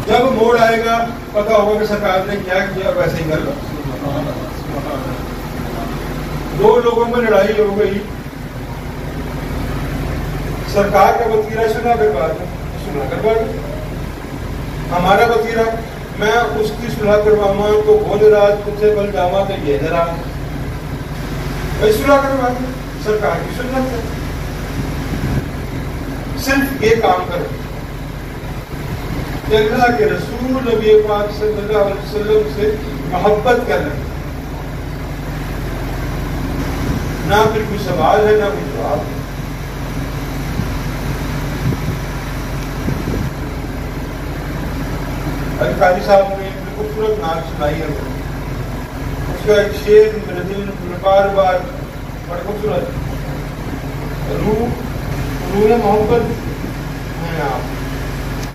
जब मोड़ आएगा पता होगा कि सरकार ने क्या किया, वैसे ही कर लो। दो लोगों में लड़ाई हो गई, सरकार का वतीरा सुना करवा दो, सुना करवा दो। हमारा वतीरा, मैं उसकी सुलह करवावा तो बोल राज तुझसे बल जावा तो ये जरा सुलह करवा दो, सरकार की सुन्नत है। सिर्फ ये काम करो, अल्लाह के रसूल नबी पाक सल्लल्लाहु अलैहि वसल्लम से मोहब्बत करना, ना फिर कोई सवाल है ना कोई जवाब है। अलकारी साहब ने खूबसूरत नाच सुनाई है, उसका एक शेर मेरे दिल में बार बार बड़ा खूबसूरत, रूह मोहब्बत है आप।